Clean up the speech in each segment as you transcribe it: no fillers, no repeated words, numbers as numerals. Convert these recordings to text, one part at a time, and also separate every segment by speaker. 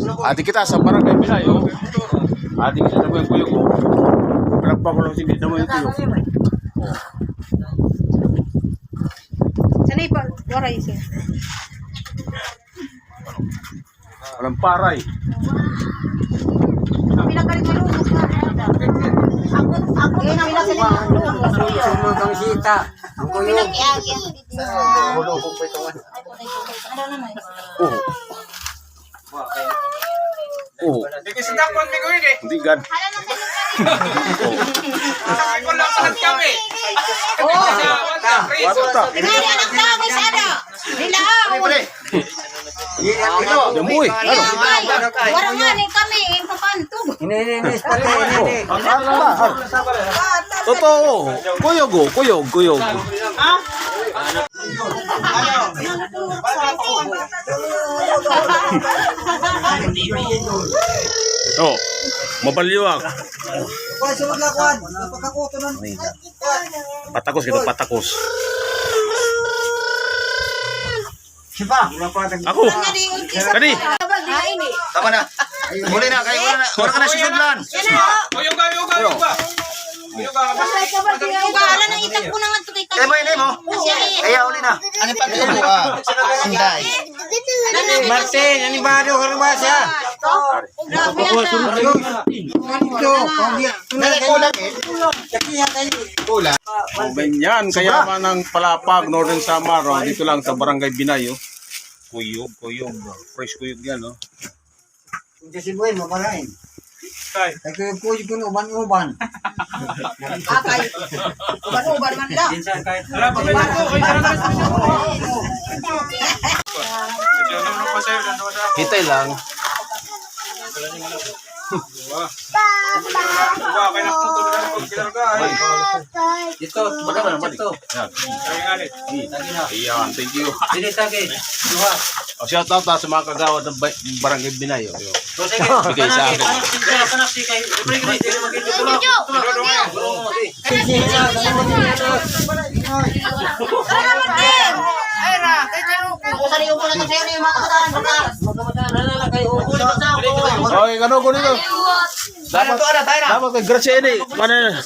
Speaker 1: Ati kita sa barangay Binayo. Ati kita na yung kuyog. Berapa ko lang hindi na yung kuyog.
Speaker 2: Sanay pa, waray siya.
Speaker 1: Walang paray.
Speaker 2: Pinagaling mo lumos na. Ako na pinagaling mo lumos.
Speaker 3: Sunod ang sita. Ang kuyog.
Speaker 1: Oh. Hindi gad.
Speaker 4: Ako lang sa kami.
Speaker 1: Wata.
Speaker 2: Tingnan anak tao sada. Nila.
Speaker 1: Demoy. Ano?
Speaker 2: Warangan kami impapantog.
Speaker 3: Ininis pati. Ininis.
Speaker 1: Totoo. Kuyog. Oh, mabaliwak. Patakos gitu, patakos.
Speaker 3: Siapa?
Speaker 1: Aku. Kani.
Speaker 5: Tama na. Muli na, kayo na. Wala ka na sisudlan.
Speaker 4: Uyog ba?
Speaker 2: Wala nang itak ko na nga to kay
Speaker 5: Eh, mo, mo. Kaya uli na. Ano pa ito mo? Sinday.
Speaker 3: Martin, animado ka rin ba siya?
Speaker 1: Yan, kaya man ng Palapag, Northern Samar, dito lang sa Barangay Binayo. Kuyog. Fresh kuyog yan, no?
Speaker 3: Hindi si Buwan, maparain. Kuyog ko no, uban-uban.
Speaker 2: Akay. Uban man la.
Speaker 1: Hitay lang.
Speaker 4: Ito,
Speaker 1: Baka na naman. Yan. Iyan, thank you.
Speaker 4: Dili tagi. Duha.
Speaker 1: Shout out sa mga kagawad ng Barangay Binayo. Bigay sa akin.
Speaker 4: Panak si kay.
Speaker 2: Ay ra, kay tanu. Ako sa liyo pala sa iyo mga kabataan.
Speaker 1: Okay, ano ko nito? Dapat kay Gracia ini. Mana?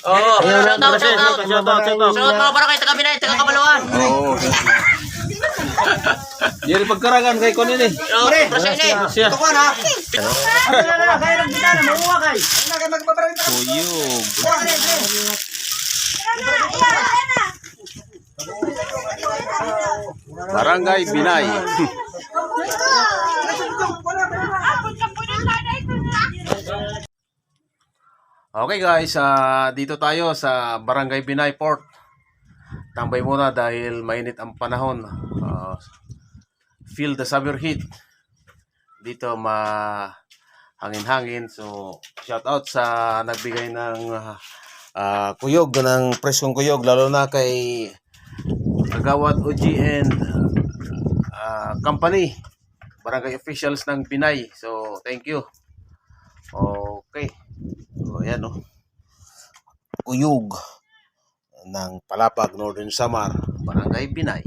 Speaker 1: Oh, shout out.
Speaker 2: Sunod mga para kay taga Binay, taga Kabalawan.
Speaker 1: Oh. Jadi pagkaragan kay kon ini. Gracia. Kuyog. Barangay Binay. Okay guys, dito tayo sa Barangay Binay Port. Tambay muna dahil mainit ang panahon. Feel the summer heat. Dito hangin-hangin. So shout out sa nagbigay ng kuyog, ng preskong kuyog, lalo na kay Kagawad OGN company, barangay officials ng Binay. So thank you. Okay. So ayan o. Kuyog ng Palapag, Northern Samar, Barangay Binay.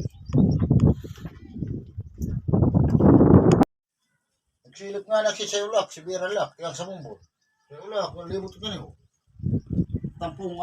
Speaker 5: Nagsilip nga na si Sayulak, si Biralak, yung sa mumbol. Sayulak, limot ka niyo. Tampung